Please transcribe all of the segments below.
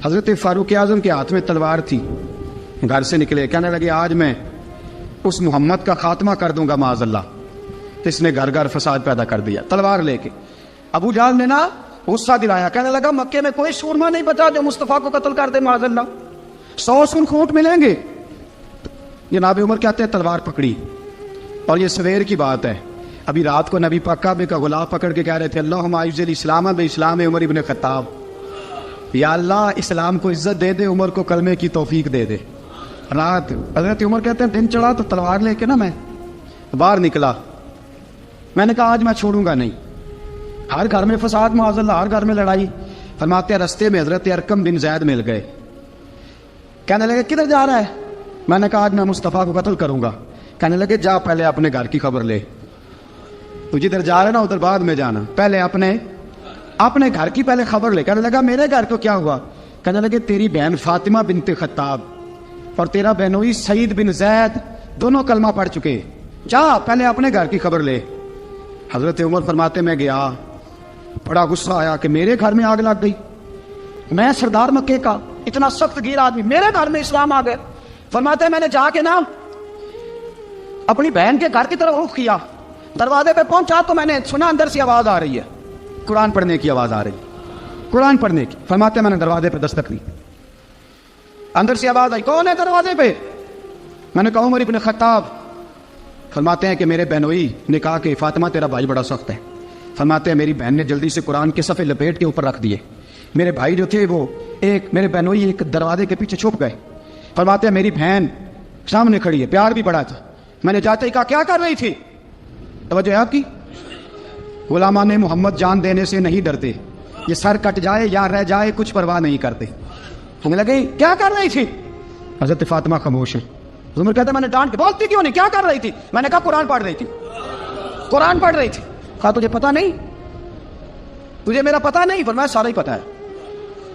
حضرت فاروق اعظم کے ہاتھ میں تلوار تھی، گھر سے نکلے، کہنے لگے آج میں اس محمد کا خاتمہ کر دوں گا معاذ اللہ. تو اس نے گھر گھر فساد پیدا کر دیا تلوار لے کے. ابو جہل نے نا غصہ دلایا، کہنے لگا مکے میں کوئی سورما نہیں بچا جو مصطفیٰ کو قتل کر دے معاذ اللہ، 100 سن خونٹ ملیں گے. جناب عمر کہتے ہیں تلوار پکڑی، اور یہ سویر کی بات ہے. ابھی رات کو نبی پاک کعبے کا غلاف پکڑ کے کہہ رہے تھے اللہم اعز الاسلام باسلام عمر ابن خطاب، یا اللہ اسلام کو عزت دے دے، عمر کو کلمے کی توفیق دے دے. رات حضرت عمر کہتے ہیں دن چڑھا تو تلوار لے کے نا میں باہر نکلا. میں نے کہا آج میں چھوڑوں گا نہیں. ہر گھر میں فساد معاذ اللہ، ہر گھر میں لڑائی. فرماتے ہیں رستے میں حضرت ارقم بن زید مل گئے، کہنے لگے کدھر جا رہا ہے؟ میں نے کہا آج میں مصطفیٰ کو قتل کروں گا. کہنے لگے جا پہلے اپنے گھر کی خبر لے، تو جدھر جا رہا ہے نا ادھر بعد میں جانا، پہلے اپنے گھر کی پہلے خبر لے. کہنے لگا میرے گھر کو کیا ہوا؟ کہنے لگے تیری بہن فاطمہ بنت خطاب اور تیرا بہنوئی سعید بن زید دونوں کلمہ پڑھ چکے، جا پہلے اپنے گھر کی خبر لے. حضرت عمر فرماتے میں گیا، بڑا غصہ آیا کہ میرے گھر میں آگ لگ گئی، میں سردار مکے کا اتنا سخت گیر آدمی، میرے گھر میں اسلام آ گئے. فرماتے ہیں میں نے جا کے نا اپنی بہن کے گھر کی طرف رخ کیا، دروازے پہ پہنچا تو میں نے سنا اندر سے آواز آ رہی ہے، قرآن پڑھنے کی آواز آ رہی، قرآن پڑھنے کی. فرماتے ہیں میں نے دروازے پہ دستک دی، اندر سے آواز آئی کون ہے دروازے پہ؟ میں نے کہا عمر ابن خطاب. فرماتے ہیں کہ میرے بہنوئی نے کہا کہ فاطمہ تیرا بھائی بڑا سخت ہے. فرماتے ہیں میری بہن نے جلدی سے قرآن کے صفحے لپیٹ کے اوپر رکھ دیے. میرے بھائی جو تھے وہ میرے بہنوئی ایک دروازے کے پیچھے چھپ گئے. فرماتے ہیں میری بہن سامنے کھڑی ہے، پیار بھی بڑا تھا. میں نے جاتے ہی کہا کیا کر رہی تھی؟ توجہ ہے آپ کی؟ غلامان محمد جان دینے سے نہیں ڈرتے، یہ سر کٹ جائے یا رہ جائے کچھ پرواہ نہیں کرتے. ہمیں لگے کیا کر رہی تھی؟ حضرت فاطمہ خاموش ہے. عمر کہتے میں نے ڈانٹ کے بولتی کیوں نہیں، کیا کر رہی تھی؟ میں نے کہا قرآن پڑھ رہی تھی، قرآن پڑھ رہی تھی. کہا تجھے پتا نہیں، تجھے میرا پتا نہیں؟ فرمایا سارا ہی پتا ہے.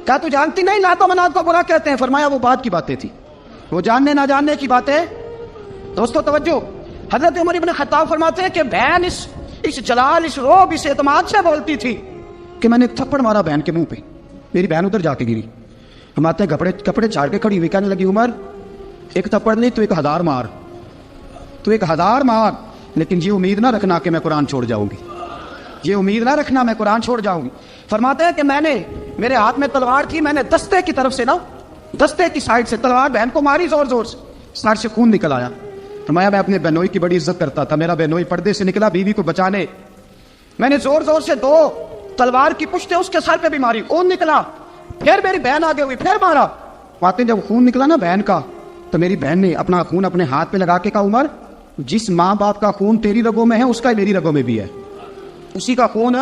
کہا تو جانتی نہیں لات و منات کو برا کہتے ہیں؟ فرمایا وہ بات کی باتیں تھی، وہ جاننے نہ جاننے کی باتیں. دوستو توجہ، حضرت عمر ابن خطاب فرماتے ہیں کہ بہن اس جلال، اس روب، اس اعتماد سے بولتی تھی کہ میں نے ایک تھپڑ مارا بہن کے منہ پہ، میری بہن ادھر جا کے گری. فرماتے ہیں کپڑے چاڑ کے کھڑی ہوئی، کہنے لگی عمر ایک تھپڑ نہیں تو 1000 مار، تو 1000 مار، لیکن یہ امید نہ رکھنا کہ میں قرآن چھوڑ جاؤں گی، یہ امید نہ رکھنا میں قرآن چھوڑ جاؤں گی. فرماتے ہیں کہ میرے ہاتھ میں تلوار تھی، میں نے دستے کی طرف سے نا، دستے کی سائڈ سے تلوار بہن کو ماری زور زور سے، سر سے خون نکل آیا. فرمایا میں اپنے بہنوئی کی بڑی عزت کرتا تھا، میرا بہنوئی پردے سے نکلا بیوی کو بچانے، میں نے زور زور سے 2 تلوار کی پشتیں اس کے سر پہ بھی ماری، خون نکلا، پھر میری بہن آگے ہوئی، پھر مارا. آتے جب خون نکلا نا بہن کا، تو میری بہن نے اپنا خون اپنے ہاتھ پہ لگا کے کہا عمر جس ماں باپ کا خون تیری رگوں میں ہے اس کا میری رگوں میں بھی ہے، اسی کا خون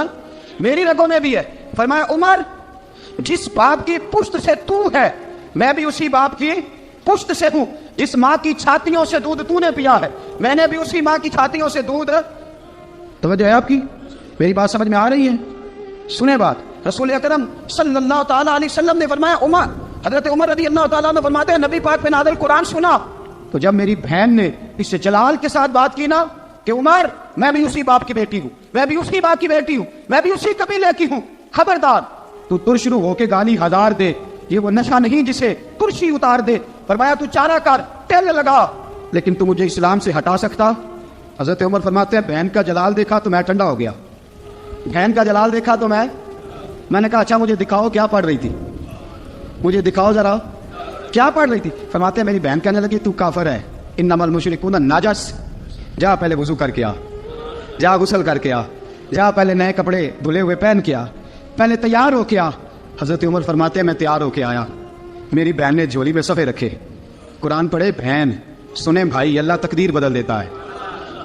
میری رگوں میں بھی ہے. فرمایا عمر جس باپ کی پشت سے تو ہے میں بھی اسی باپ کی پشت سے ہوں، جس ماں کی چھاتیوں سے دودھ تو نے پیا ہے میں نے بھی اسی ماں کی چھاتیوں سے دودھ. توجہ ہے آپ کی؟ میری بات سمجھ میں آ رہی ہے؟ سنیں بات. رسول اکرم صلی اللہ تعالیٰ علیہ وسلم نے فرمایا حضرت عمر رضی اللہ تعالیٰ عنہ فرماتے ہیں نبی پاک پہ نازل قرآن سنا تو جب میری بہن نے اس سے جلال کے ساتھ بات کی نا کہ عمر میں بھی اسی باپ کی بیٹی ہوں، میں بھی اسی باپ کی بیٹی ہوں، میں بھی اسی قبیلے کی ہوں، خبردار تو ترشرو ہو کے گالی 1000 دے، یہ وہ نشہ نہیں جسے ترشی اتار دے. فرمایا تو چارہ کر، تیل لگا، لیکن تو مجھے اسلام سے ہٹا سکتا؟ حضرت عمر فرماتے ہیں بہن کا جلال دیکھا تو میں ٹھنڈا ہو گیا، بہن کا جلال دیکھا تو میں نے کہا اچھا مجھے دکھاؤ کیا پڑھ رہی تھی، مجھے دکھاؤ ذرا کیا پڑھ رہی تھی. فرماتے ہیں میری بہن کہنے لگی تو کافر ہے، انما المشرکون نجس، جا پہلے وضو کر کے آ، جا غسل کر کے آ، جا پہلے نئے کپڑے دھلے ہوئے پہن کے آ، پہلے تیار ہو کے آ. حضرت عمر فرماتے ہیں میں تیار ہو کے آیا، میری بہن نے جھولی میں صفحے رکھے، قرآن پڑھے بہن سنے بھائی، اللہ تقدیر بدل دیتا ہے.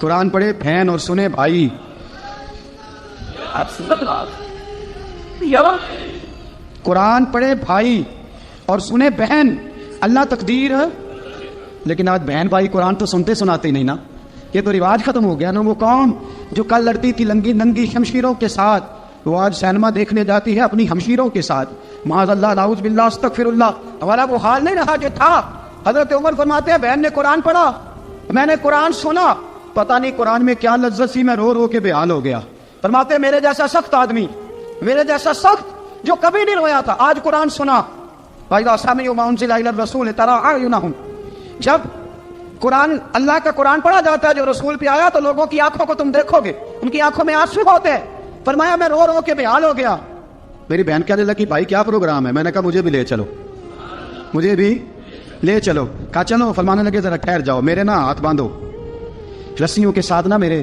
قرآن پڑھے بہن اور سنے بھائی، قرآن پڑھے بھائی اور سنے بہن، اللہ تقدیر. لیکن آج بہن بھائی قرآن تو سنتے سناتے نہیں نا، یہ تو رواج ختم ہو گیا نا. وہ قوم جو کل لڑتی تھی ننگی شمشیروں کے ساتھ، وہ آج سینما دیکھنے جاتی ہے اپنی ہمشیروں کے ساتھ. معاذ اللہ، نعوذ باللہ، استغفر اللہ. ہمارا وہ حال نہیں رہا جو تھا. حضرت عمر فرماتے ہیں بہن نے قرآن پڑھا، میں نے قرآن سنا، پتہ نہیں قرآن میں کیا لذت سی، میں رو رو کے بے حال ہو گیا. فرماتے ہیں میرے جیسا سخت آدمی، میرے جیسا سخت جو کبھی نہیں رویا تھا، آج قرآن سنا وَإِذَا سَمِعُوا مَا أُنزِلَ إِلَى الرَّسُولِ تَرَىٰ أَعْيُنَهُمْ، جب قرآن، اللہ کا قرآن پڑھا جاتا ہے جو رسول پہ آیا، تو لوگوں کی آنکھوں کو تم دیکھو گے، ان کی آنکھوں میں آنسو ہوتے ہیں۔ فرمایا میں رو رو کے بےحال ہو گیا۔ میری بہن کہنے لگی بھائی کیا پروگرام ہے؟ میں نے کہا مجھے بھی لے چلو، مجھے بھی لے چلو۔ کہا چلو۔ فرمانے لگے ذرا ٹھہر جاؤ، میرے نا ہاتھ باندھو، رسیوں کے ساتھ نا میرے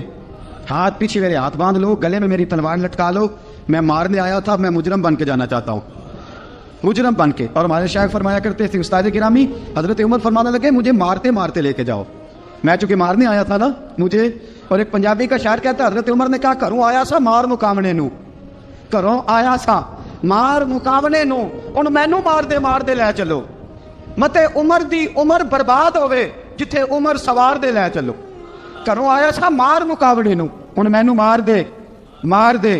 ہاتھ، پیچھے میرے ہاتھ باندھ لو، گلے میں میری تلوار لٹکا لو، میں مارنے آیا تھا، میں مجرم بن کے جانا چاہتا ہوں، مجرم بن کے۔ اور ہمارے شیخ فرمایا کرتے تھے، استاد گرامی حضرت عمر فرمانے لگے مجھے مارتے مارتے لے کے جاؤ، میں چونکہ مارنے آیا تھا نا مجھے۔ اور ایک پنجابی کا شاعر کہتا ہے حضرت عمر نے کہا گھروں آیا سا مار مقامنے نو، گھروں آیا سا مار مقامنے نو، ان مینو مار دے لے چلو، متے عمر دی عمر برباد ہوئے جتھے عمر سوار دے لے چلو۔ گھروں آیا سا مار مقابلے نو، ان مینو مار دے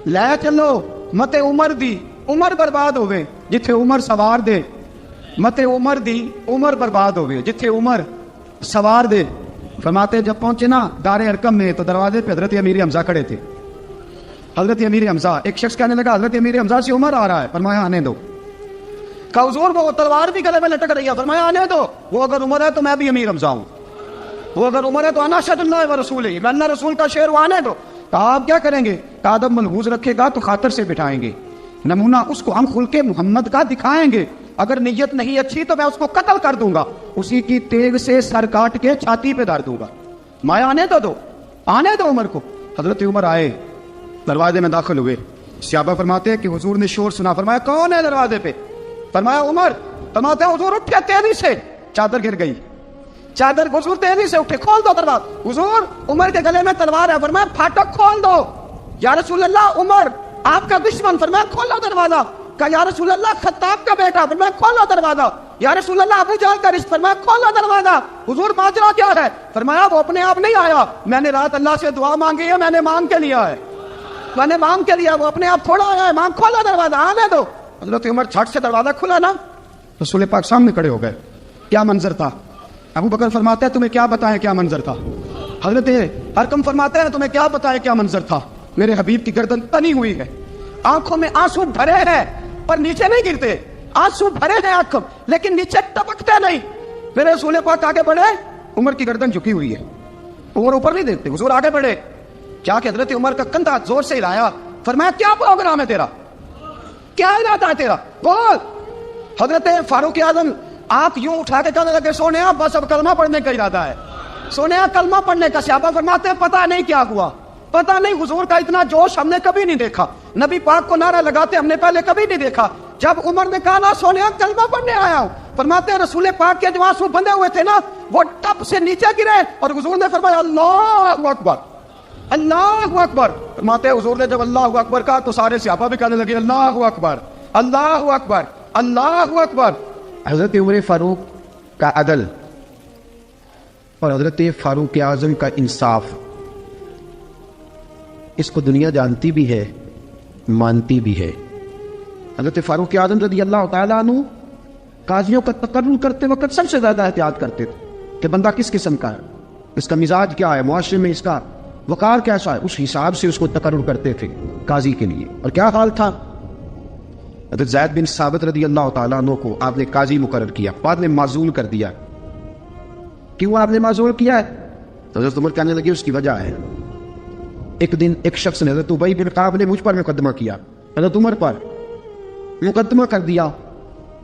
لے چلو، متے عمر دی عمر برباد ہوئے جتھے عمر سوار دے، متے عمر دی عمر برباد ہوئے جتھے عمر سوار دے۔ فرماتے جب پہنچے نا دار ارقم میں تو دروازے پہ حضرت امیر حمزہ کھڑے تھے۔ حضرت امیر حمزہ، ایک شخص کہنے لگا حضرت امیر حمزہ سے عمر آ رہا ہے۔ فرمایا آنے دو۔ کہا حضور وہ تلوار بھی گلے میں لٹک رہی ہے۔ فرمایا آنے دو، وہ اگر عمر ہے تو میں بھی امیر حمزہ ہوں، وہ اگر عمر ہے تو انا اشہد اللہ و رسولہ، میں اللہ رسول کا شعر، وہ آنے دو۔ کہا آپ کیا کریں گے؟ کہا ادب ملحوظ رکھے گا تو خاطر سے بٹھائیں گے، نمونہ اس کو ہم خلق محمد کا دکھائیں گے، اگر نیت نہیں اچھی تو میں اس کو قتل کر دوں گا، اسی کی تیغ سے سر کاٹ کے چھاتی پہ دھر دوں گا۔ مایا آنے تو دو، آنے دو عمر کو۔ حضرت عمر آئے، دروازے میں داخل ہوئے۔ صحابہ فرماتے ہیں کہ حضور نے شور سنا۔ فرمایا کون ہے دروازے پہ؟ فرمایا عمر۔ فرماتے ہیں حضور اٹھے تیزی سے، چادر گر گئی، چادر، حضور تیزی سے اٹھے، کھول دو دروازہ۔ حضور عمر کے گلے میں تلوار ہے۔ فرمایا پھاٹک کھول دو۔ یا رسول اللہ عمر آپ کا دشمن۔ فرمایا کھولو دروازہ۔ کہا یا رسول اللہ خطاب کا بیٹا۔ فرمایا کھولو دروازہ۔ یا رسول اللہ ابو جہل کا رشتہ۔ فرمایا کھولو دروازہ۔ حضور ماجرا کیا ہے؟ فرمایا وہ اپنے آپ نہیں آیا، میں نے رات اللہ سے دعا مانگی ہے، میں نے مانگ کے لیا ہے، میں نے مانگ کے لیا، وہ اپنے آپ تھوڑا آیا ہے، مانگ، کھولا دروازہ، آنے دو۔ حضرت عمر چھٹ سے دروازہ کھلا نا، رسول پاک سامنے کھڑے ہو گئے۔ کیا منظر تھا؟ ابو بکر فرماتے ہیں تمہیں کیا بتائیں کیا منظر تھا؟ حضرت ارقم فرماتے ہیں تمہیں کیا بتائیں کیا منظر تھا؟ میرے حبیب کی گردن تنی ہوئی ہے، آنکھوں میں آنسو بھرے ہیں پر نیچے نہیں گرتے، آنسو بھرے ہیں آنکھوں لیکن نیچے ٹپکتے نہیں۔ میرے رسول پاک آگے بڑھے، عمر کی گردن جھکی ہوئی ہے، عمر اوپر نہیں دیکھتے، حضور آگے بڑھے، جا کے حضرت عمر کا کندھا زور سے ہلایا۔ فرمایا کیا پروگرام ہے تیرا، کیا ارادہ ہے تیرا، بول۔ حضرت فاروق اعظم آنکھ یوں اٹھا کے کہنے لگے سونے بس اب کلمہ پڑھنے کا ارادہ ہے، سونے کلمہ پڑھنے کا۔ صحابہ فرماتے ہیں پتہ نہیں کیا ہوا، پتہ نہیں، حضور کا اتنا جوش ہم نے کبھی نہیں دیکھا، نبی پاک کو نعرہ لگاتے ہم نے پہلے کبھی نہیں دیکھا۔ جب عمر نے کہا نا سونے کلمہ پڑھنے آیا ہوں، فرماتے ہیں رسول پاک کے جو آنسو بندے ہوئے تھے نا وہ ٹپ سے نیچے گرے، اور حضور نے فرمایا اللہ اکبر، اللہ اکبر۔ فرماتے ہیں حضور نے جب اللہ اکبر کہا تو سارے صحابہ بھی کہنے لگے اللہ اکبر، اللہ اکبر، اللہ اکبر۔ حضرت عمر فاروق کا عدل اور حضرت فاروق اعظم کا انصاف، اس کو دنیا جانتی بھی ہے، مانتی بھی ہے۔ حضرت فاروق اعظم رضی اللہ تعالیٰ عنہ قاضیوں کا تقرر کرتے وقت سب سے زیادہ احتیاط کرتے تھے کہ بندہ کس قسم کا ہے، اس کا مزاج کیا ہے، معاشرے میں اس کا وقار کیسا ہے، اس حساب سے اس کو تقرر کرتے تھے قاضی کے لیے۔ اور کیا حال تھا؟ حضرت زید بن ثابت رضی اللہ تعالیٰ عنہ کو آپ نے قاضی مقرر کیا، بعد میں معزول کر دیا۔ کیوں آپ نے معزول کیا ہے؟ تو حضرت عمر کہنے لگے اس کی وجہ ہے، ایک دن ایک شخص نے، حضرت ابی بن کعب نے مجھ پر مقدمہ کیا، حضرت عمر پر مقدمہ کر دیا،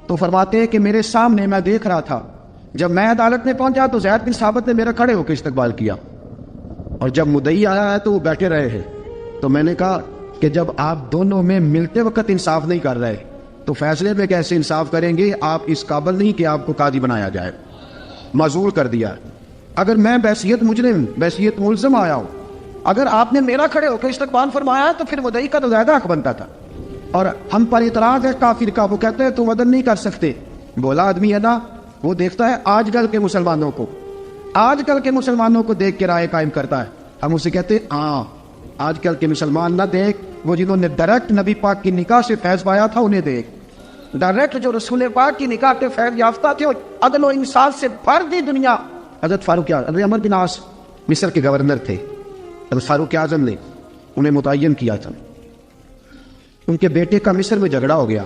تو فرماتے ہیں کہ میرے سامنے میں دیکھ رہا تھا، جب میں عدالت میں پہنچا تو زید بن ثابت نے میرا کھڑے ہو کے استقبال کیا، اور جب مدعی آیا ہے تو وہ بیٹھے رہے ہیں، تو میں نے کہا کہ جب آپ دونوں میں ملتے وقت انصاف نہیں کر رہے تو فیصلے میں کیسے انصاف کریں گے؟ آپ اس قابل نہیں کہ آپ کو قاضی بنایا جائے، معزول کر دیا۔ اگر میں بحیثیت مجرم، بحیثیت ملزم آیا ہوں، اگر آپ نے میرا کھڑے ہو کے استقبال فرمایا تو پھر مدعی کا تو زیادہ حق بنتا تھا۔ اور ہم پر اعتراض ہے کافر کا، وہ کہتے ہیں تم عدل نہیں کر سکتے، بولا آدمی ہے نا، وہ دیکھتا ہے آج کل کے مسلمانوں کو، آج کل کے مسلمانوں کو دیکھ کے رائے قائم کرتا ہے۔ ہم اسے کہتے ہیں ہاں آج کل کے مسلمان نہ دیکھ، وہ جنہوں نے ڈائریکٹ نبی پاک کی نکاح سے فیض پایا تھا انہیں دیکھ، ڈائریکٹ جو رسول پاک کی نکاح کے فیض یافتہ تھے، عدل و انصاف سے بھر دی دنیا۔ حضرت فاروق اعظم، عمر بن عاص مصر کے گورنر تھے، حضرت فاروق اعظم نے انہیں متعین کیا تھا، ان کے بیٹے کا مصر میں جھگڑا ہو گیا،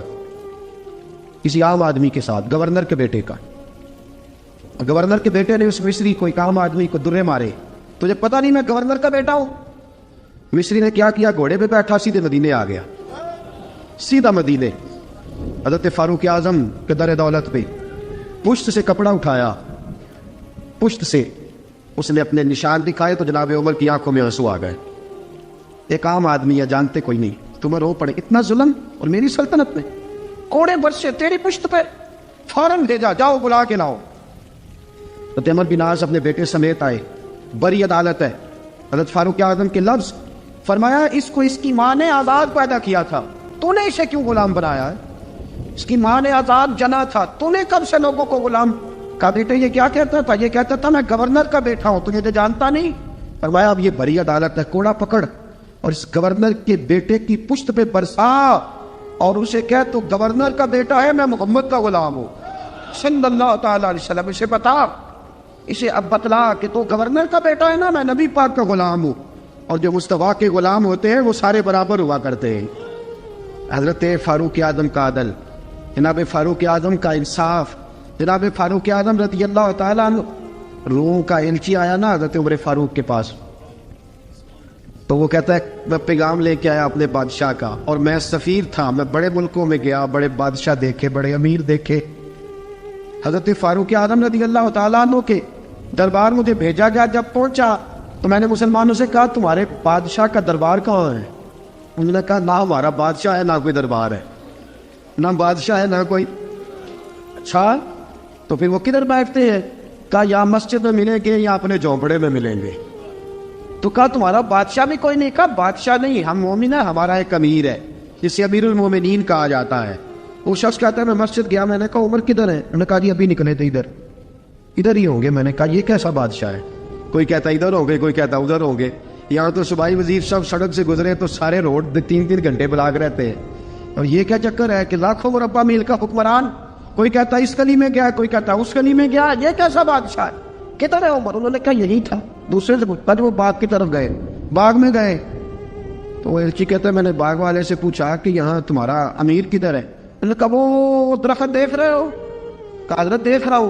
کسی عام آدمی کے ساتھ، گورنر کے بیٹے کا. گورنر کے بیٹے نے اس مصری کو، ایک عام آدمی کو درے مارے. تجھے پتہ نہیں میں گورنر کا بیٹا ہوں؟ مصری نے کیا کیا؟ گھوڑے پہ بیٹھا سیدھے مدینے آ گیا، سیدھا مدینے. حضرت فاروق اعظم کے در دولت پہ پشت سے کپڑا اٹھایا، پشت سے اس نے اپنے نشان دکھائے تو جناب عمر کی آنکھوں میں آنسو آ گئے. ایک عام آدمی ہے، جانتے کوئی نہیں، تمہیں رو پڑے اتنا ظلم اور میری سلطنت میں، کوڑے برسے تیری پشت پہ، فوراً بھیجا، جاؤ بلا کے لاؤ. حضرت عمر بن عاص اپنے بیٹے سمیت آئے، بڑی عدالت ہے. حضرت فاروق اعظم کے لفظ، فرمایا اس کو اس کی ماں نے آزاد پیدا کیا تھا، تو نے اسے کیوں غلام بنایا ہے؟ اس کی ماں نے آزاد جنا تھا، تو نے کب سے لوگوں کو غلام؟ کہا بیٹے یہ کیا کہتا تھا؟ یہ کہتا تھا میں گورنر کا بیٹا ہوں، تجھے تو جانتا نہیں. فرمایا اب یہ بڑی عدالت ہے، کوڑا پکڑ اور اس گورنر کے بیٹے کی پشت پہ برسا اور اسے کہہ تو گورنر کا بیٹا ہے، میں محمد کا غلام ہوں صلی اللہ تعالیٰ علیہ وسلم. اسے بتا، اسے اب بتلا کہ تو گورنر کا بیٹا ہے نا، میں نبی پاک کا غلام ہوں. اور جو مصطفیٰ کے غلام ہوتے ہیں وہ سارے برابر ہوا کرتے ہیں. حضرت فاروق اعظم کا عدل، جناب فاروق اعظم کا انصاف. جناب فاروق اعظم رضی اللہ تعالیٰ عنہ، روم کا ایلچی آیا نا حضرت عمر فاروق کے پاس، تو وہ کہتا ہے میں پیغام لے کے آیا اپنے بادشاہ کا، اور میں سفیر تھا، میں بڑے ملکوں میں گیا، بڑے بادشاہ دیکھے، بڑے امیر دیکھے. حضرت فاروق اعظم رضی اللہ تعالیٰ عنہ کے دربار مجھے بھیجا گیا. جب پہنچا تو میں نے مسلمانوں سے کہا تمہارے بادشاہ کا دربار کہاں ہے؟ انہوں نے کہا نہ ہمارا بادشاہ ہے نہ کوئی دربار ہے، نہ بادشاہ ہے نہ کوئی. اچھا تو پھر وہ کدھر بیٹھتے ہیں؟ کہا یا مسجد میں ملیں گے یا اپنے جھونپڑے میں ملیں گے. تو کہا تمہارا بادشاہ بھی کوئی نہیں؟ کہا بادشاہ نہیں، ہم مومن ہیں، ہمارا ایک امیر ہے جسے امیر المومنین کہا جاتا ہے. وہ شخص کہتا ہے میں مسجد گیا، میں نے کہا عمر کدھر ہے؟ انہوں نے کہا جی ابھی نکلے تھے ادھر ہی ہوں گے. میں نے کہا یہ کیسا بادشاہ ہے؟ کوئی کہتا ادھر ہوں گے، کوئی کہتا ادھر ہوں گے. یہاں تو صوبائی وزیر سب سڑک سے گزرے تو سارے روڈ 3-3 گھنٹے بلاک رہتے ہیں. اور یہ کیا چکر ہے کہ لاکھوں مربع میل کا حکمران، کوئی کہتا اس گلی میں گیا، کوئی کہتا اس گلی میں گیا، یہ کیسا بادشاہ ہے؟ کدھر ہے عمر؟ انہوں نے کہا یہی تھا. دوسرے سے پوچھتا وہ باغ کی طرف گئے، باغ میں گئے تو وہ ایلچی کہتا ہے میں نے باغ والے سے پوچھا کہ یہاں تمہارا امیر کدھر ہے؟ انہوں نے کہا وہ درخت دیکھ رہے ہو؟ کہا حضرت دیکھ رہا ہوں.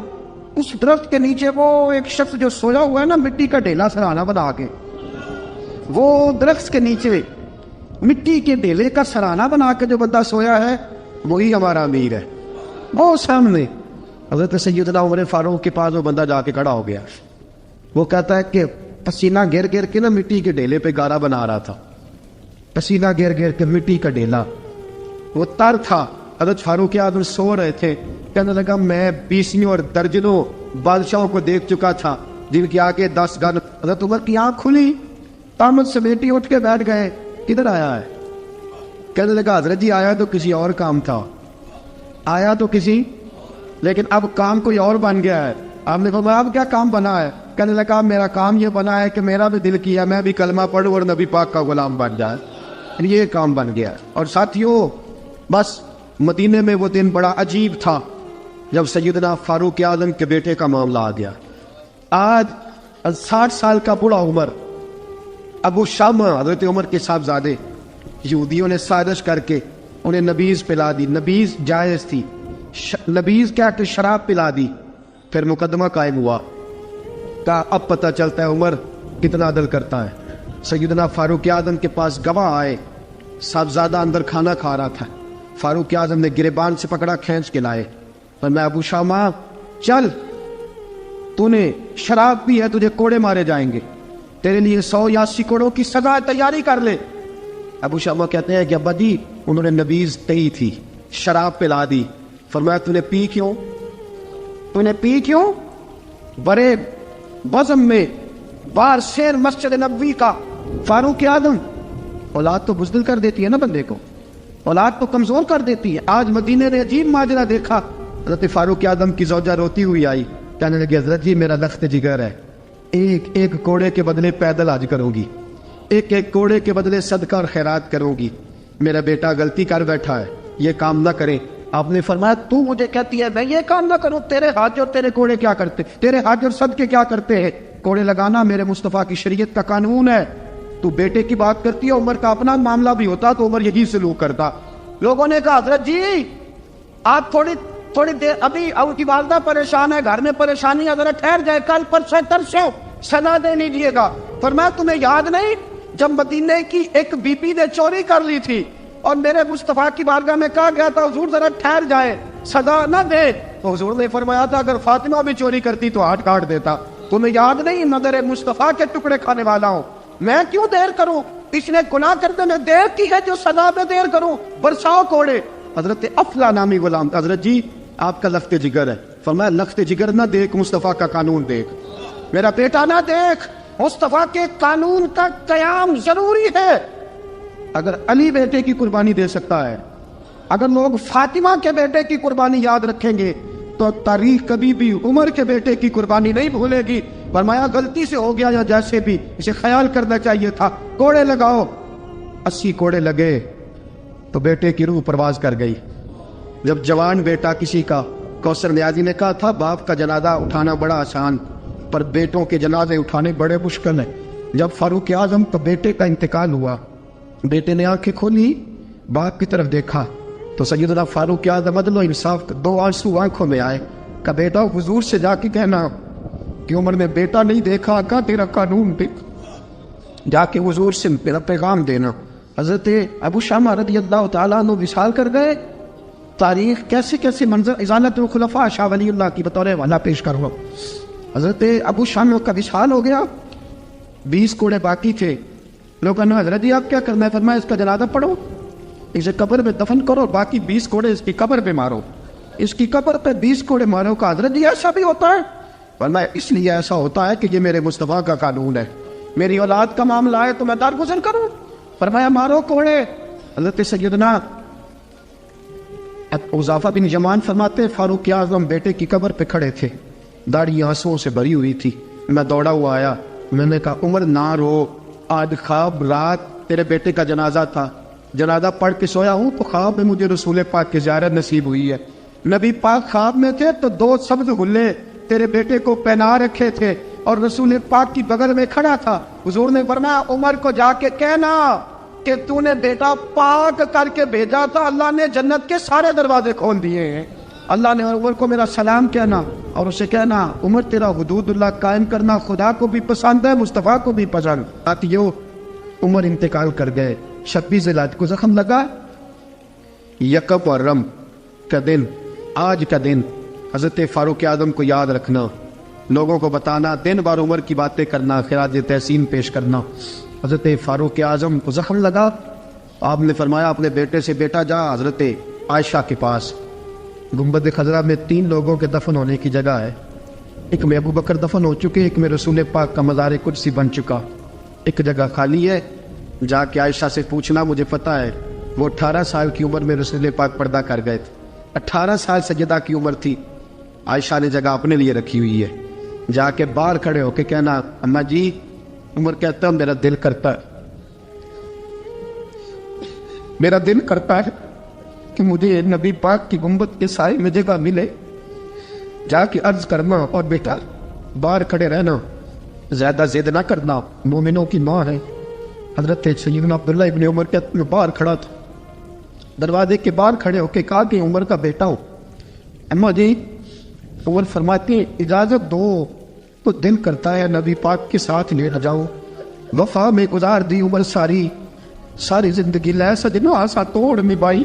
اس درخت کے نیچے وہ ایک شخص جو سویا ہوا ہے نا، مٹی کا ڈھیلا سرہانہ بنا کے، وہ درخت کے نیچے مٹی کے ڈھیلے کا سرہانہ بنا کے جو بندہ سویا ہے وہی ہمارا امیر ہے. وہ سامنے حضرت سیدنا عمر فاروق کے پاس وہ بندہ جا کے کھڑا ہو گیا. وہ کہتا ہے کہ پسینہ گر گر کے نا مٹی کے ڈھیلے پہ گارا بنا رہا تھا، پسینہ گر گر کے مٹی کا ڈھیلا، وہ تر تھا. حضرت فاروق اعظم سو رہے تھے. کہنے لگا میں 20 اور درجنوں بادشاہوں کو دیکھ چکا تھا جن کی آگے 10 گن. حضرت عمر کی آنکھ کھلی، تامت سے بیٹی اٹھ کے بیٹھ گئے. کدھر آیا ہے؟ کہنے لگا حضرت جی آیا تو کسی اور کام تھا، آیا تو کسی، لیکن اب کام کوئی اور بن گیا ہے. آپ نے فرمایا اب کیا کام بنا ہے؟ کہنے لگا میرا کام یہ بنا ہے کہ میرا بھی دل کیا میں بھی کلمہ پڑھوں اور نبی پاک کا غلام بن جائے. یہ کام بن گیا. اور ساتھیوں بس مدینے میں وہ دن بڑا عجیب تھا جب سیدنا فاروق اعظم کے بیٹے کا معاملہ آ گیا. آج 60 سال کا بوڑھا عمر، ابو شامہ حضرت عمر کے صاحبزادے، یہودیوں نے سازش کر کے انہیں نبیذ پلا دی. نبیذ جائز تھی، نبیذ کیا کہ شراب پلا دی. پھر مقدمہ قائم ہوا. کہا اب پتہ چلتا ہے عمر کتنا عدل کرتا ہے. سیدنا فاروق اعظم کے پاس گواہ آئے، صاحبزادہ اندر کھانا کھا رہا تھا. فاروق اعظم نے گریبان سے پکڑا، کھینچ کے لائے. اور میں ابو شامہ چل، تو نے شراب پی ہے، تجھے کوڑے مارے جائیں گے، تیرے لیے 100 یا 80 کوڑوں کی سزا تیاری کر لے. ابو شامہ کہتے ہیں کہ ابا جی انہوں نے نبیذ تئی تھی، شراب پلا دی. فرمایا تو نے پی کیوں؟ تو نے پی کیوں؟ بڑے بزم میں بار شیر مسجد نبوی کا فاروق اعظم. اولاد تو بزدل کر دیتی ہے نا بندے کو، اولاد تو کمزور کر دیتی ہے. آج مدینے نے عجیب ماجرا دیکھا. حضرت فاروق اعظم کی زوجہ روتی ہوئی آئی، کہنے لگی حضرت جی میرا لخت جگر ہے، ایک ایک کوڑے کے بدلے پیدل حج کروں گی، ایک ایک کوڑے کے بدلے صدقہ اور خیرات کروں گی. میرا بیٹا غلطی کر بیٹھا ہے، یہ کام نہ کرے. آپ نے فرمایا تو مجھے کہتی ہے میں یہ کام نہ کروں؟ تیرے حج اور تیرے کوڑے کیا کرتے، تیرے حج اور صدقے کیا کرتے ہیں؟ کوڑے لگانا میرے مصطفیٰ کی شریعت کا قانون ہے. تو بیٹے کی بات کرتی ہے، عمر کا اپنا معاملہ بھی ہوتا تو عمر یہی سلوک کرتا. لوگوں نے کہا حضرت جی آپ تھوڑی دیر ابھی ان کی والدہ پریشان ہے, گھر میں پریشانی ہے, ذرا ٹھہر جائے, کل پرسوں ترسوں سزا دے لیجیے گا. فرمایا تمہیں یاد نہیں جب مدینے کی ایک بی بی نے چوری کر لی تھی اور میرے مصطفیٰ کی بارگاہ میں کہا گیا تھا حضور ذرا ٹھہر جائے سزا نہ دے, تو حضور نے فرمایا تھا اگر فاطمہ بھی چوری کرتی تو ہاتھ کاٹ دیتا. تمہیں یاد نہیں میں تیرے مصطفیٰ کے ٹکڑے کھانے والا ہوں, میں کیوں دیر کروں, اس نے گناہ کرنے میں دیر کی ہے جو سزا میں دیر کروں, برساؤ کوڑے. حضرت افلا نامی غلام, حضرت جی آپ کا لخت جگر ہے. فرمایا لخت جگر نہ دیکھ, مصطفیٰ کا قانون دیکھ. میرا بیٹا نہ دیکھ, مصطفیٰ کے قانون کا قیام ضروری ہے. اگر علی بیٹے کی قربانی دے سکتا ہے, اگر لوگ فاطمہ کے بیٹے کی قربانی یاد رکھیں گے تو تاریخ کبھی بھی عمر کے بیٹے کی قربانی نہیں بھولے گی. فرمایا غلطی سے ہو گیا یا جیسے بھی, اسے خیال کرنا چاہیے تھا. کوڑے لگاؤ. 80 کوڑے لگے تو بیٹے کی روح پرواز کر گئی. جب جوان بیٹا کسی کا, کوثر نیازی نے کہا تھا باپ کا جنازہ اٹھانا بڑا آسان پر بیٹوں کے جنازے اٹھانے بڑے مشکل ہیں. جب فاروق اعظم کا بیٹے کا انتقال ہوا, بیٹے نے آنکھیں کھولی, باپ کی طرف دیکھا تو سیدنا فاروق اعظم عدل و انصاف کا 2 آنسو آنکھوں میں آئے. کہ بیٹا حضور سے جا کے کہنا کہ عمر نے بیٹا نہیں دیکھا, آقا تیرا قانون دیکھ, جا کے حضور سے میرا پیغام دینا. حضرت ابو شامہ رضی اللہ تعالیٰ عنہ وصال کر گئے. تاریخ کیسے کیسے منظر ازالت الخلفاء شاہ ولی اللہ کی بطور والا پیش کرو. حضرت ابو شامہ کا وصال ہو گیا, 20 کوڑے باقی تھے. لوگوں نے حضرت جی آپ کیا کرنا ہے؟ فرمایا اس کا جنازہ پڑھو, اسے قبر میں دفن کرو, باقی 20 کوڑے اس کی قبر پہ مارو, اس کی قبر پہ 20 کوڑے مارو. کا حضرت جی ایسا بھی ہوتا ہے؟ فرمایا اس لیے ایسا ہوتا ہے کہ یہ میرے مصطفیٰ کا قانون ہے, میری اولاد کا معاملہ ہے تو میں درگزر کروں. فرمایا مارو کوڑے. حضرت سیدنا حذیفہ بن یمان فرماتے فاروق اعظم بیٹے کی قبر پہ کھڑے تھے, داڑھی آنسوؤں سے بھری ہوئی تھی. میں دوڑا ہوا آیا, میں نے کہا عمر نہ رو, آج خواب رات تیرے بیٹے کا جنازہ تھا, جنازہ پڑھ کے سویا ہوں تو خواب میں مجھے رسول پاک کی زیارت نصیب ہوئی ہے. نبی پاک خواب میں تھے تو 2 سبز غلے تیرے بیٹے کو پہنا رکھے تھے اور رسول پاک کی بغل میں کھڑا تھا. حضور نے فرمایا عمر کو جا کے کہنا کہ تو نے بیٹا پاک کر کے بھیجا تھا, اللہ نے جنت کے سارے دروازے کھول دیے ہیں. اللہ نے عمر کو میرا سلام کہنا اور اسے کہنا عمر تیرا حدود اللہ قائم کرنا خدا کو بھی پسند ہے, مصطفیٰ کو بھی پسند. ساتھیو عمر انتقال کر گئے. 26 ذوالحجہ کو زخم لگا. یکم محرم کا دن, آج کا دن حضرت فاروق اعظم کو یاد رکھنا, لوگوں کو بتانا, دن بار عمر کی باتیں کرنا, خراج تحسین پیش کرنا. حضرت فاروق اعظم کو زخم لگا, آپ نے فرمایا اپنے بیٹے سے بیٹا جا حضرت عائشہ کے پاس. گنبد خضرا میں 3 لوگوں کے دفن ہونے کی جگہ ہے. ایک میں ابو بکر دفن ہو چکے, ایک میں رسول پاک کا مزار قدسی بن چکا, ایک جگہ خالی ہے. جا کے عائشہ سے پوچھنا, مجھے پتہ ہے وہ 18 سال کی عمر میں رسول پاک پردہ کر گئے تھے. 18 سال سیدہ کی عمر تھی. عائشہ نے جگہ اپنے لیے رکھی ہوئی ہے. جا کے باہر کھڑے ہو کے کہنا اماں جی, عمر کہتا ہے میرا دل کرتا ہے, میرا دل کرتا ہے کہ مجھے نبی پاک کی گنبد کے سائے میں جگہ ملے. جا کے عرض کرنا اور بیٹا باہر کھڑے رہنا, زیادہ ضد نہ کرنا, مومنوں کی ماں ہے. حضرت سیدنا عبداللہ ابن عمر کے باہر کھڑا تھا, دروازے کے باہر کھڑے ہو کے کہا کہ عمر کا بیٹا ہو. اماں جی, عمر فرماتے ہیں اجازت دو تو دل کرتا ہے نبی پاک کے ساتھ لیٹ جاؤں. وفا میں گزار دی عمر ساری زندگی لے سجنو آسا توڑ میں بائی,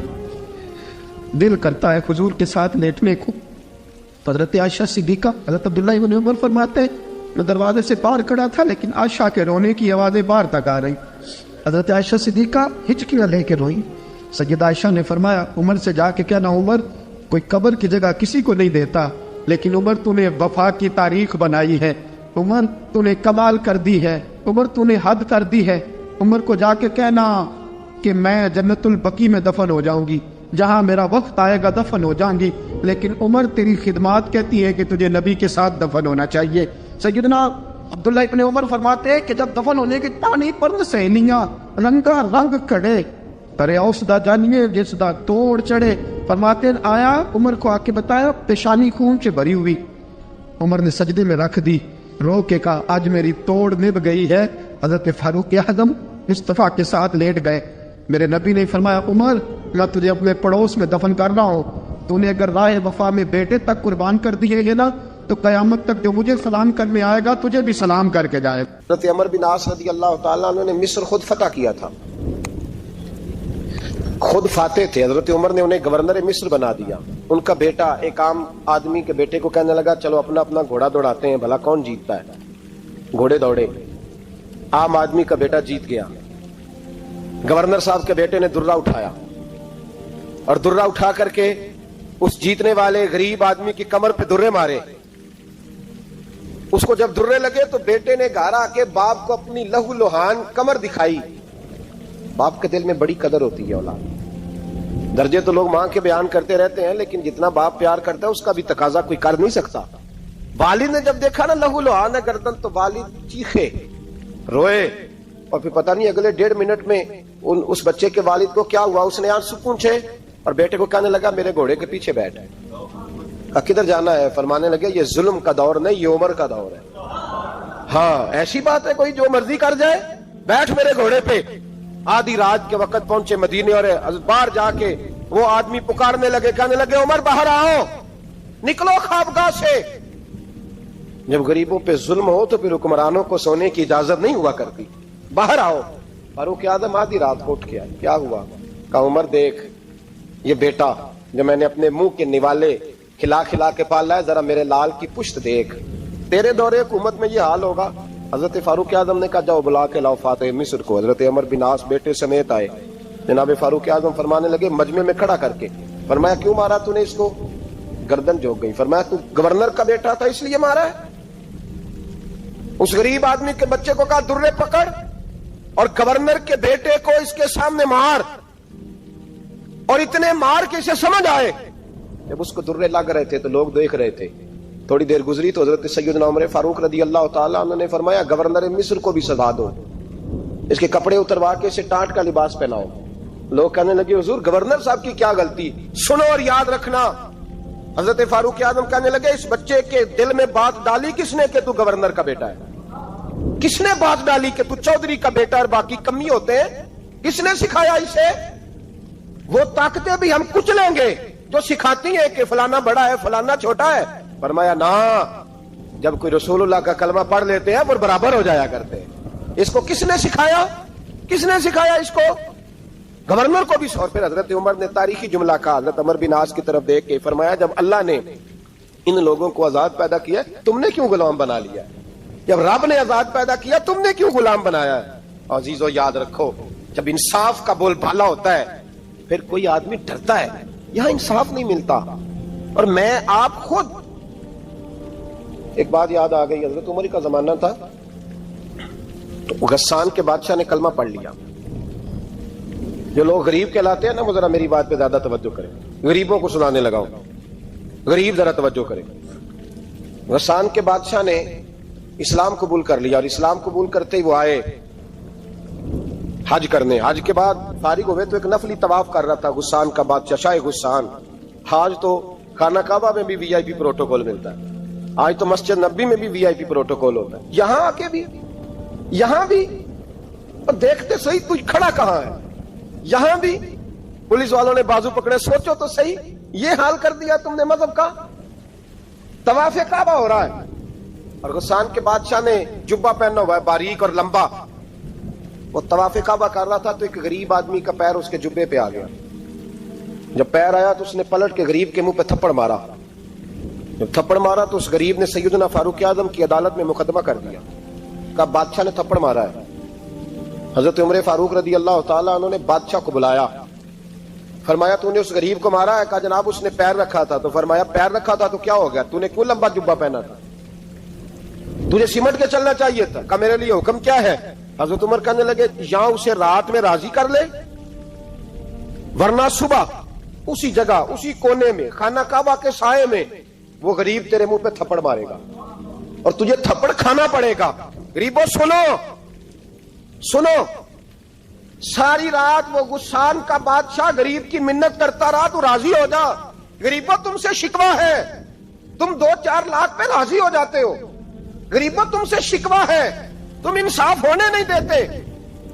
دل کرتا ہے حضور کے ساتھ لیٹنے کو. حضرت عائشہ صدیقہ, حضرت عبداللہ ابن عمر فرماتے ہیں میں دروازے سے باہر کھڑا تھا لیکن عائشہ کے رونے کی آوازیں باہر تک آ رہی. حضرت عائشہ صدیقہ ہچکیاں لے کے روئی. سیدہ عائشہ نے فرمایا عمر سے جا کے کہنا عمر کوئی قبر کی جگہ کسی کو نہیں دیتا, لیکن عمر تو نے وفا کی تاریخ بنائی ہے, عمر تو نے کمال کر دی ہے, عمر تو نے حد کر دی ہے. عمر کو جا کے کہنا کہ میں جنت البقیع میں دفن ہو جاؤں گی, جہاں میرا وقت آئے گا دفن ہو جاؤں گی, لیکن عمر تیری خدمات کہتی ہے کہ تجھے نبی کے ساتھ دفن ہونا چاہیے. سیدنا عبداللہ ابن عمر فرماتے ہیں کہ جب دفن ہونے کی ٹانی پر سہیلیاں رنگا رنگ کھڑے کرے اس دا جانیے جس دا توڑ چڑھے. فرماتے ہیں آیا عمر کو آ کے بتایا پیشانی خون سے بھری ہوئی. عمر نے سجدے میں رکھ دی, رو کے کہا آج میری توڑ نبھ گئی ہے. حضرت فاروق اعظم مصطفیٰ کے ساتھ لیٹ گئے. میرے نبی نے فرمایا عمر میں تجھے اپنے پڑوس میں دفن کر رہا ہوں, تو نے اگر راہ وفا میں بیٹے تک قربان کر دیے گے نا تو قیامت تک جو مجھے سلام کرنے آئے گا تجھے بھی سلام کر کے جائے گا۔ حضرت عمر بن عاص رضی اللہ تعالیٰ عنہ نے مصر خود فتح کیا تھا، خود فاتح تھے۔ حضرت عمر نے انہیں گورنر مصر بنا دیا۔ ان کا بیٹا ایک عام آدمی کے بیٹے کو کہنے لگا چلو اپنا اپنا گھوڑا دوڑاتے ہیں، بھلا کون جیتتا ہے۔ گھوڑے دوڑے، عام آدمی کا بیٹا جیت گیا۔ گورنر صاحب کے بیٹے نے درہ اٹھایا اور درہ اٹھا کر کے اس جیتنے والے غریب آدمی کی کمر پہ درے مارے۔ اس کو جب درے لگے تو بیٹے نے گھر آ کے باپ کو اپنی لہو لوہان کمر دکھائی۔ باپ کے دل میں بڑی قدر ہوتی ہے اولاد، درجے تو لوگ ماں کے بیان کرتے رہتے ہیں، لیکن جتنا باپ پیار کرتا ہے اس کا بھی تقاضا کوئی کر نہیں سکتا۔ والد نے جب دیکھا نا لہو لوہان ہے گردن، تو والد چیخے، روئے، اور پھر پتہ نہیں اگلے 1.5 منٹ میں اس بچے کے والد کو کیا ہوا، اس نے آنسو پونچھے اور بیٹے کو کہنے لگا میرے گھوڑے کے پیچھے بیٹھ۔ کدھر جانا ہے؟ فرمانے لگے یہ ظلم کا دور نہیں، یہ عمر کا دور ہے۔ ہاں ایسی بات ہے کوئی جو مرضی کر جائے، بیٹھ میرے گھوڑے پہ۔ آدھی رات کے وقت پہنچے مدینے اور باہر جا کے وہ آدمی پکارنے لگے، کہنے لگے عمر باہر آؤ، نکلو خوابگاہ سے۔ جب غریبوں پہ ظلم ہو تو پھر حکمرانوں کو سونے کی اجازت نہیں ہوا کرتی، باہر آؤ۔ فاروق اعظم آدھی رات کو اٹھ کے آئے، کیا ہوا؟ کہا عمر دیکھ یہ بیٹا جو میں نے اپنے منہ کے نوالے کھلا کھلا کے پالا ہے، ذرا میرے لال کی پشت دیکھ، تیرے دورے حکومت میں یہ حال ہوگا۔ حضرت فاروق اعظم نے کہا جاؤ بلا کے لاؤ فاتح مصر کو۔ حضرت عمر بن عاص بیٹے سمیت آئے۔ جناب فاروق اعظم فرمانے لگے مجمع میں کھڑا کر کے، فرمایا کیوں مارا تو نے اس کو؟ گردن جھک گئی۔ فرمایا تو گورنر کا بیٹا تھا اس لیے مارا ہے؟ اس غریب آدمی کے بچے کو کہا درے پکڑ اور گورنر کے بیٹے کو اس کے سامنے مار، اور اتنے مار کے اسے سمجھ آئے۔ جب اس کو درے لگ رہے تھے تو لوگ دیکھ رہے تھے۔ تھوڑی دیر گزری تو حضرت سیدنا عمر فاروق رضی اللہ تعالیٰ عنہ نے فرمایا گورنر مصر کو بھی سزا دو، اس کے کپڑے اتروا کے اسے ٹانٹ کا لباس پہناؤ۔ لوگ کہنے لگے حضور گورنر صاحب کی کیا غلطی؟ سنو اور یاد رکھنا۔ حضرت فاروق اعظم کہنے لگے اس بچے کے دل میں بات ڈالی کس نے کہ تو گورنر کا بیٹا ہے؟ کس نے بات ڈالی کہ تو چودھری کا بیٹا اور باقی کمی ہوتے ہیں؟ کس نے سکھایا اسے؟ وہ طاقتیں بھی ہم کچھ لیں گے جو سکھاتی ہیں کہ فلانا بڑا ہے فلانا چھوٹا ہے۔ فرمایا نا، جب کوئی رسول اللہ کا کلمہ پڑھ لیتے ہیں وہ برابر ہو جایا کرتے ہیں۔ اس کو کس نے سکھایا؟ کس نے سکھایا اس کو؟ گورنر کو بھی سو۔ پھر حضرت عمر نے تاریخی جملہ کہا، حضرت عمر بن عاص کی طرف دیکھ کے فرمایا جب اللہ نے ان لوگوں کو آزاد پیدا کیا تم نے کیوں غلام بنا لیا؟ جب رب نے آزاد پیدا کیا تم نے کیوں غلام بنایا؟ عزیزو یاد رکھو جب انصاف کا بول بالا ہوتا ہے پھر کوئی آدمی ڈرتا ہے، یہاں انصاف نہیں ملتا۔ اور میں آپ خود ایک بات یاد آ گئی، حضرت عمر کا زمانہ تھا تو غسان کے بادشاہ نے کلمہ پڑھ لیا۔ جو لوگ غریب کہلاتے ہیں نا وہ ذرا میری بات پہ زیادہ توجہ کریں، غریبوں کو سنانے لگاؤں، غریب ذرا توجہ کریں۔ غسان کے بادشاہ نے اسلام قبول کر لیا، اور اسلام قبول کرتے ہی وہ آئے حج کرنے۔ حج کے بعد فارغ ہوئے تو ایک نفلی طواف کر رہا تھا غسان کا بادشاہ، شاہ غسان۔ حج تو خانہ کعبہ میں بھی وی آئی پی پروٹوکول ملتا ہے، آج تو مسجد نبی میں بھی وی آئی پی پروٹوکول ہوتا ہے، یہاں آ کے بھی، یہاں بھی دیکھتے صحیح تو کھڑا کہاں ہے؟ یہاں بھی پولیس والوں نے بازو پکڑے، سوچو تو صحیح یہ حال کر دیا تم نے مذہب کا۔ طواف کعبہ ہو رہا ہے اور غسان کے بادشاہ نے جبہ پہنا ہوا ہے باریک اور لمبا، وہ طواف کعبہ کر رہا تھا تو ایک غریب آدمی کا پیر اس کے جبے پہ آ گیا۔ جب پیر آیا تو اس نے پلٹ کے غریب کے منہ پہ تھپڑ مارا۔ جب تھپڑ مارا تو اس غریب نے سیدنا فاروق اعظم کی عدالت میں مقدمہ کر دیا، کہا بادشاہ نے تھپڑ مارا ہے۔ حضرت عمر فاروق رضی اللہ تعالیٰ عنہ نے بادشاہ کو بلایا، فرمایا تو نے اس غریب کو مارا ہے؟ کہا جناب اس نے پیر رکھا تھا۔ تو فرمایا پیر رکھا تھا تو کیا ہو گیا؟ تو نے کیوں لمبا جبہ پہنا تھا؟ تجھے سمٹ کے چلنا چاہیے تھا۔ کہا میرے لیے حکم کیا ہے؟ حضرت عمر کہنے لگے یہاں اسے رات میں راضی کر لے، ورنہ صبح اسی جگہ اسی کونے میں خانہ کعبہ کے سائے میں وہ غریب تیرے منہ پہ تھپڑ مارے گا اور تجھے تھپڑ کھانا پڑے گا۔ غریبوں سنو سنو، ساری رات وہ غسان کا بادشاہ غریب کی منت کرتا رہا، تو راضی ہو جا۔ غریبوں تم سے شکوہ ہے، تم 2-4 لاکھ پہ راضی ہو جاتے ہو۔ غریبوں تم سے شکوہ ہے، تم انصاف ہونے نہیں دیتے۔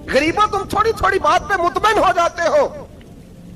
غریبوں تم تھوڑی تھوڑی بات پہ مطمئن ہو جاتے ہو۔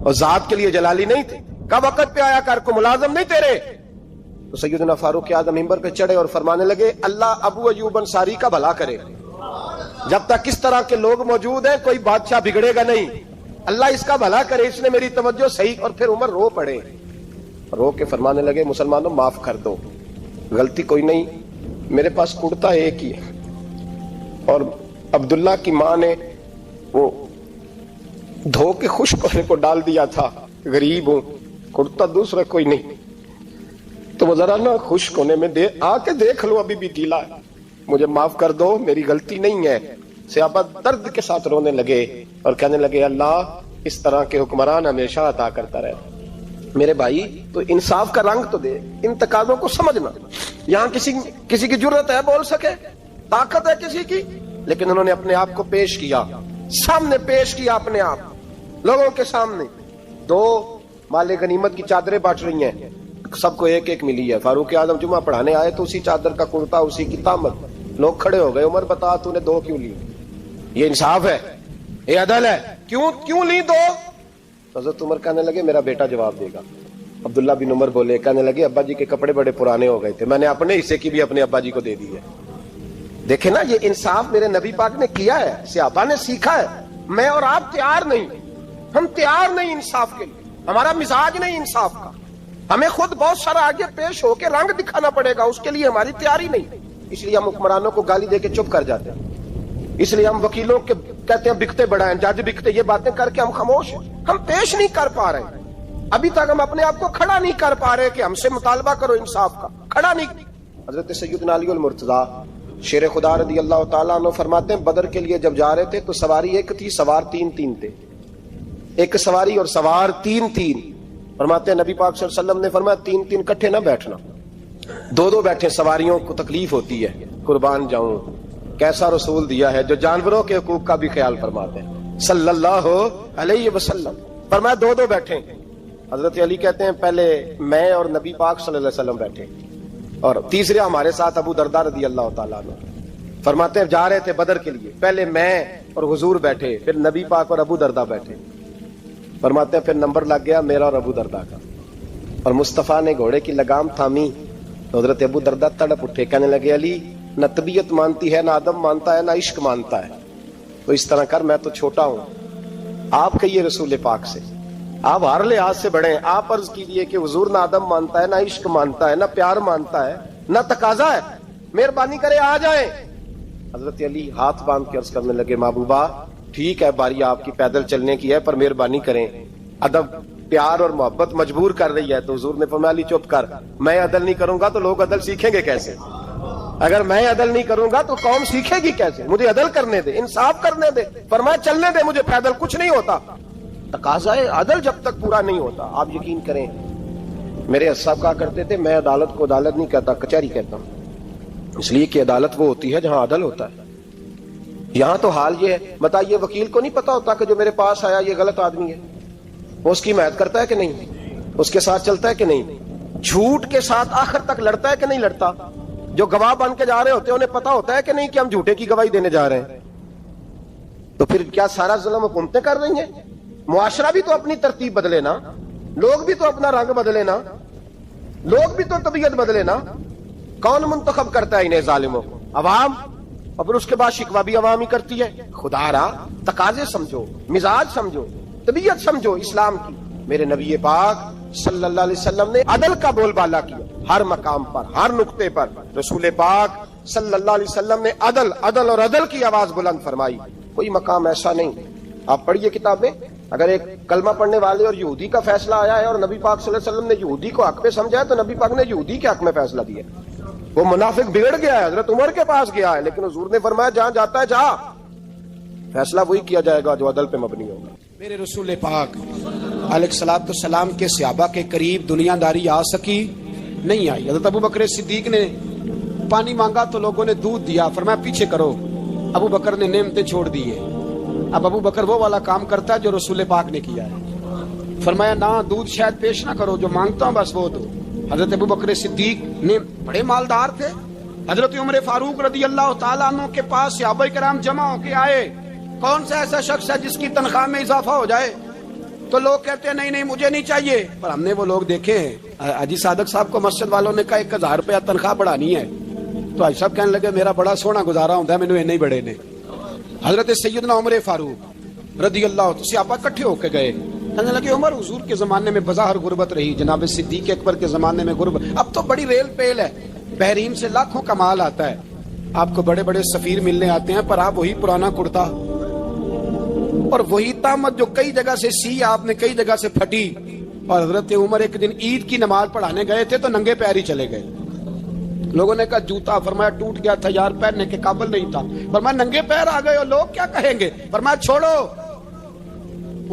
اور ذات کے لیے جلالی نہیں تھے. کب وقت پہ آیا کر کو ملازم نہیں تیرے. تو سیدنا فاروق اعظم ممبر پہ چڑھے اور فرمانے لگے اللہ ابو ایوب انصاری کا بھلا کرے. جب تک اس طرح کے لوگ موجود ہیں کوئی بادشاہ بگڑے گا نہیں. اللہ اس کا بھلا کرے, اس نے میری توجہ صحیح. اور پھر عمر رو پڑے, رو کے فرمانے لگے مسلمانوں معاف کر دو, غلطی کوئی نہیں, میرے پاس کرتا ایک ہی ہے اور عبداللہ کی ماں نے وہ دھو کے خشک ہونے کو ڈال دیا تھا, غریب ہوں, کرتا دوسرا کوئی نہیں, تو وہ ذرا نا خشک ہونے میں آ کے دیکھ لو ابھی بھی گیلا ہے, مجھے معاف کر دو, میری غلطی نہیں ہے. صحابہ درد کے ساتھ رونے لگے اور کہنے لگے اللہ اس طرح کے حکمران ہمیشہ عطا کرتا رہے. میرے بھائی تو انصاف کا رنگ تو دے, ان تقاضوں کو سمجھنا. یہاں کسی کی جرت ہے بول سکے, طاقت ہے کسی کی, لیکن انہوں نے اپنے آپ کو پیش کیا, سامنے پیش کیا اپنے آپ لوگوں کے سامنے. 2 مال غنیمت کی چادریں بانٹ رہی ہیں, سب کو ایک ایک ملی ہے. فاروق اعظم جمعہ پڑھانے آئے تو اسی چادر کا کرتا, اسی کی تامت. لوگ کھڑے ہو گئے, عمر بتا تو نے 2 کیوں لی؟ یہ انصاف ہے, یہ عدل ہے, کیوں لی 2؟ حضرت عمر کہنے لگے میرا بیٹا جواب دے گا. عبداللہ بن عمر بولے, کہنے لگے ابا جی کے کپڑے بڑے پرانے ہو گئے تھے, میں نے اپنے حصے کی بھی اپنے ابا جی کو دے دی ہے. دیکھیں نا, یہ انصاف میرے نبی پاک نے کیا ہے, صحابہ نے سیکھا ہے. میں اور آپ تیار نہیں, ہم تیار نہیں انصاف کے لیے, ہمارا مزاج نہیں انصاف کا. ہمیں خود بہت سارا آگے پیش ہو کے رنگ دکھانا پڑے گا, اس کے لیے ہماری تیاری نہیں. اس لیے ہم حکمرانوں کو گالی دے کے چپ کر جاتے ہیں, اس لیے ہم وکیلوں کے کہتے ہیں بکتے بڑھائیں, جج بکتے, یہ باتیں کر کے ہم خاموش ہیں. ہم پیش نہیں کر پا رہے, ابھی تک ہم اپنے آپ کو کھڑا نہیں کر پا رہے کہ ہم سے مطالبہ کرو انصاف کا, کھڑا نہیں. حضرت سیدنا علی المرتضیٰ شیر خدا رضی اللہ تعالیٰ عنہ فرماتے ہیں بدر کے لیے جب جا رہے تھے تو سواری ایک تھی, سوار 3 تھے. ایک سواری اور سوار 3. فرماتے ہیں نبی پاک صلی اللہ علیہ وسلم نے فرمایا 3 کٹھے نہ بیٹھنا, 2 بیٹھے, سواریوں کو تکلیف ہوتی ہے. قربان جاؤں, کیسا رسول دیا ہے جو جانوروں کے حقوق کا بھی خیال فرماتے ہیں صلی اللہ علیہ وسلم. فرمایا 2 بیٹھے. حضرت علی کہتے ہیں پہلے میں اور نبی پاک صلی اللہ علیہ وسلم بیٹھے, اور تیسرے ہمارے ساتھ ابو درداء رضی اللہ تعالیٰ عنہ. فرماتے ہیں جا رہے تھے بدر کے لیے, پہلے میں اور حضور بیٹھے, پھر نبی پاک اور ابو درداء بیٹھے. فرماتے ہیں پھر نمبر لگ گیا میرا اور ابو درداء کا, اور مصطفیٰ نے گھوڑے کی لگام تھامی. حضرت ابو درداء تڑپ اٹھے, کہنے لگے علی نہ طبیعت مانتی ہے, نہ ادب مانتا ہے, نہ عشق مانتا ہے, تو اس طرح کر, میں تو چھوٹا ہوں, آپ کہیے رسول پاک سے, آپ ہر لحاظ سے بڑے ہیں, آپ عرض کیجئے کہ حضور نہ ادب مانتا ہے, نہ عشق مانتا ہے, نہ پیار مانتا ہے, نہ تقاضا ہے, مہربانی کرے آ جائیں. حضرت علی ہاتھ باندھ کے عرض کرنے لگے محبوبہ ٹھیک ہے, باری آپ کی پیدل چلنے کی ہے, پر مہربانی کریں, ادب پیار اور محبت مجبور کر رہی ہے. تو حضور نے فرمایا علی چپ کر, میں عدل نہیں کروں گا تو لوگ عدل سیکھیں گے کیسے؟ اگر میں عدل نہیں کروں گا تو قوم سیکھے گی کیسے؟ مجھے عدل کرنے دے, انصاف کرنے دے. فرمایا چلنے دے مجھے پیدل, کچھ نہیں ہوتا. تقاضا عدل جب تک پورا نہیں ہوتا, آپ یقین کریں میرے صاحب کہا کرتے تھے میں عدالت کو عدالت نہیں کہتا, کچہری کہتا ہوں, اس لیے کہ عدالت وہ ہوتی ہے جہاں عدل ہوتا ہے. یہاں تو حال یہ ہے, بتائیے وکیل کو نہیں پتا ہوتا کہ جو میرے پاس آیا یہ غلط آدمی ہے, وہ اس کی حمایت کرتا ہے کہ نہیں, اس کے ساتھ چلتا ہے کہ نہیں, جھوٹ کے ساتھ آخر تک لڑتا ہے کہ نہیں لڑتا. جو گواہ بن کے جا رہے ہوتے ہیں انہیں پتا ہوتا ہے کہ نہیں کہ ہم جھوٹے کی گواہی دینے جا رہے ہیں. تو پھر کیا سارا ظلم حکومتیں کر رہی ہیں؟ معاشرہ بھی تو اپنی ترتیب بدلے نا, لوگ بھی تو اپنا رنگ بدلے نا, لوگ بھی تو طبیعت بدلے نا. کون منتخب کرتا ہے انہیں ظالموں کو؟ عوام, اور پھر اس کے بعد شکوہ بھی عوام ہی کرتی ہے. خدا را تقاضے سمجھو, مزاج سمجھو, طبیعت سمجھو اسلام کی. میرے نبی پاک صلی اللہ علیہ وسلم نے عدل کا بول بالا کیا ہر مقام پر, ہر نقطے پر. رسول پاک صلی اللہ علیہ وسلم نے عدل عدل اور عدل کی آواز بلند فرمائی. کوئی مقام ایسا نہیں. آپ پڑھیے کتابیں, اگر ایک کلمہ پڑھنے والے اور یہودی کا فیصلہ آیا ہے اور نبی پاک صلی اللہ علیہ وسلم نے یہودی کو حق میں سمجھا ہے, تو نبی پاک نے یہودی کے حق میں فیصلہ دیا. وہ منافق بگڑ گیا ہے, حضرت عمر کے پاس گیا ہے, لیکن حضور نے فرمایا جہاں جاتا ہے جا, فیصلہ وہی کیا جائے گا جو عدل پہ مبنی ہوگا. میرے رسول پاک علیہ الصلوۃ والسلام کے صحابہ کے قریب دنیا داری آ سکی نہیں آئی. حضرت ابو بکر صدیق نے پانی مانگا تو لوگوں نے دودھ دیا, فرمایا پیچھے کرو. ابو بکر نے نعمتیں چھوڑ دی ہے. اب ابو بکر وہ والا کام کرتا ہے جو رسول پاک نے کیا ہے. فرمایا نہ دودھ شاید پیش نہ کرو, جو مانگتا ہوں بس وہ دو. حضرت ابو بکر صدیق نے بڑے مالدار تھے. حضرت عمر فاروق رضی اللہ تعالیٰ عنہ کے پاس صحابہ کرام جمع ہو کے آئے. کون سا ایسا شخص ہے جس کی تنخواہ میں اضافہ ہو جائے؟ تو لوگ کہتے ہیں نہیں نہیں مجھے نہیں چاہیے. پر ہم نے وہ لوگ دیکھے ہیں, حاجی صادق صاحب کو مسجد والوں نے کہا 1000 روپیہ تنخواہ بڑھانی ہے, تو حاجی صاحب کہنے لگے میرا بڑا سونا گزارا ہوتا ہے, مینوں اینے ہی بڑے نے. حضرت سیدنا عمر فاروق رضی اللہ عنہ صحابہ اکٹھے ہو کے گئے, کہنے لگے عمر حضور کے زمانے میں بظاہر غربت رہی, جناب صدیق اکبر کے زمانے میں غربت, اب تو بڑی ریل پیل ہے, بحرین سے لاکھوں کا مال آتا ہے, آپ کو بڑے بڑے سفیر ملنے آتے ہیں, پر آپ وہی پرانا کرتا اور وہی تامت جو کئی جگہ سے سی آپ نے کئی جگہ سے پھٹی. اور حضرت عمر ایک دن عید کی نماز پڑھانے گئے تھے تو ننگے پیر ہی چلے گئے. لوگوں نے کہا جوتا, فرمایا ٹوٹ گیا تھا یار, پہننے کے قابل نہیں تھا. فرمایا ننگے پیر آ گئے اور لوگ کیا کہیں گے؟ فرمایا چھوڑو,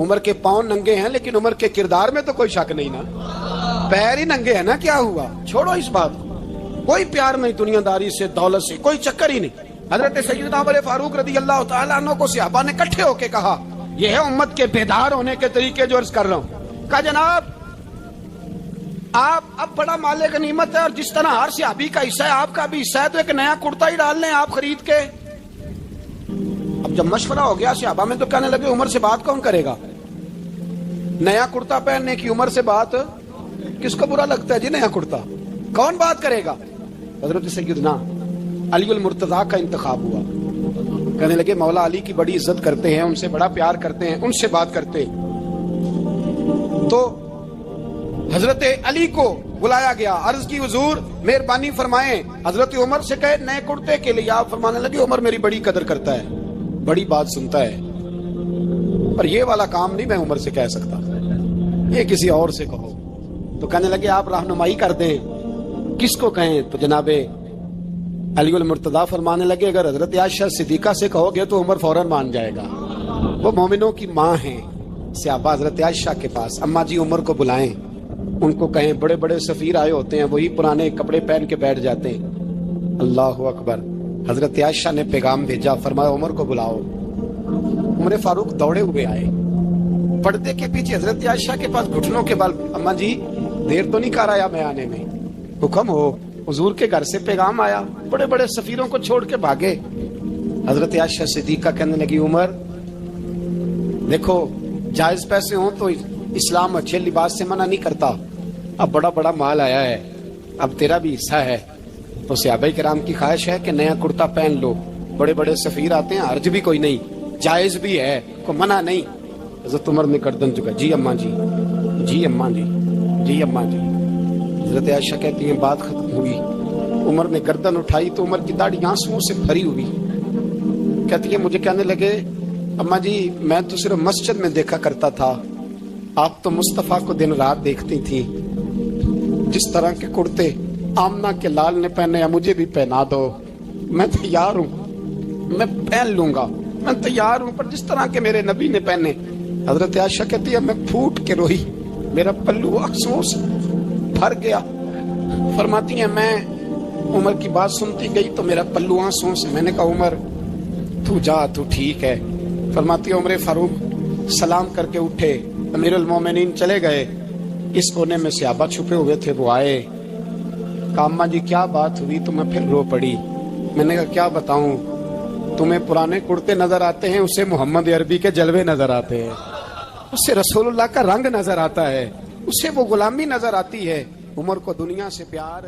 عمر کے پاؤں ننگے ہیں لیکن عمر کے کردار میں تو کوئی شک نہیں نا, پیر ہی ننگے ہیں نا, کیا ہوا, چھوڑو اس بات کو. کوئی پیار نہیں دنیا داری سے, دولت سے, کوئی چکر ہی نہیں. حضرت سیدنا عمر فاروق رضی اللہ تعالیٰ عنہ کو صحابہ نے اکٹھے ہو کے کہا, یہ ہے امت کے بیدار ہونے کے طریقے جو عرض کر رہا ہوں. کہا جناب آپ اب بڑا مال غنیمت ہے اور جس طرح ہر صحابی کا حصہ ہے آپ کا بھی حصہ ہے, تو ایک نیا کرتا ہی ڈال لیں آپ خرید کے. اب جب مشورہ ہو گیا صحابہ میں تو کہنے لگے عمر سے بات کون کرے گا, نیا کرتا پہننے کی عمر سے بات کس کو برا لگتا ہے جی, نیا کرتا کون بات کرے گا. حضرت سیدنا علی المرتضیٰ کا انتخاب ہوا, کہنے لگے مولا علی کی بڑی عزت کرتے ہیں, ان سے بڑا پیار کرتے ہیں, ان سے بات کرتے. تو حضرت علی کو بلایا گیا, عرض کی حضور مہربانی فرمائیں. حضرت عمر سے کہے نئے کرتے کے لیے, آپ فرمانے لگے عمر میری بڑی قدر کرتا ہے, بڑی بات سنتا ہے, پر یہ والا کام نہیں میں عمر سے کہہ سکتا, یہ کسی اور سے کہو. تو کہنے لگے آپ رہنمائی کر دیں کس کو کہیں. تو جناب علی المرتضیٰ فرمانے لگے اگر حضرت عائشہ صدیقہ سے کہو گے تو عمر فوراً مان جائے گا, وہ مومنوں کی ماں ہیں. صحابہ حضرت عائشہ کے پاس, اماں جی عمر کو بلائیں, ان کو کہیں, بڑے بڑے سفیر آئے ہوتے ہیں وہی پرانے کپڑے پہن کے بیٹھ جاتے ہیں. اللہ اکبر. حضرت عائشہ نے پیغام بھیجا, فرمایا عمر کو بلاؤ. عمر فاروق دوڑے ہوئے آئے, پردے کے پیچھے حضرت عائشہ کے پاس گھٹنوں کے بل, اماں جی دیر تو نہیں کر آیا میں آنے میں, حکم ہو. حضور کے گھر سے پیغام آیا, بڑے بڑے سفیروں کو چھوڑ کے بھاگے. حضرت عائشہ صدیقہ کہنے لگی عمر دیکھو جائز پیسے ہوں تو اسلام اچھے لباس سے منع نہیں کرتا, اب بڑا بڑا مال آیا ہے, اب تیرا بھی حصہ ہے, تو صحابہ کرام کی خواہش ہے کہ نیا کرتا پہن لو, بڑے بڑے سفیر آتے ہیں, حرج بھی کوئی نہیں, جائز بھی ہے, کوئی منع نہیں. حضرت عمر نے گردن چکا, جی اماں جی, جی اماں جی, جی اماں جی. حضرت عائشہ کہتی ہیں بات ختم ہوئی, عمر نے گردن اٹھائی تو عمر کی داڑھی آنسوؤں سے بھری ہوئی. کہتی ہے مجھے کہنے لگے اماں جی میں تو صرف مسجد میں دیکھا کرتا تھا, آپ تو مصطفیٰ کو دن رات دیکھتی تھی, جس طرح کے کرتے آمنہ کے لال نے پہنے یا مجھے بھی پہنا دو, میں تیار ہوں, میں پہن لوں گا, میں تیار ہوں, پر جس طرح کے میرے نبی نے پہنے. حضرت عائشہ کہتی ہے میں پھوٹ کے روئی, میرا پلو آنسوؤں سے بھر گیا. فرماتی ہیں میں عمر کی بات سنتی گئی تو میرا پلو آنسوؤں سے, میں نے کہا عمر تو جا, تو ٹھیک ہے. فرماتی ہے عمر فاروق سلام کر کے اٹھے, امیر المومنین چلے گئے. اس کونے میں صحابہ چھپے ہوئے تھے, وہ آئے, کہا اماں جی کیا بات ہوئی؟ تو میں پھر رو پڑی. میں نے کہا کیا بتاؤں, تمہیں پرانے کرتے نظر آتے ہیں, اسے محمد عربی کے جلوے نظر آتے ہیں, اسے رسول اللہ کا رنگ نظر آتا ہے, اسے وہ غلامی نظر آتی ہے. عمر کو دنیا سے پیار.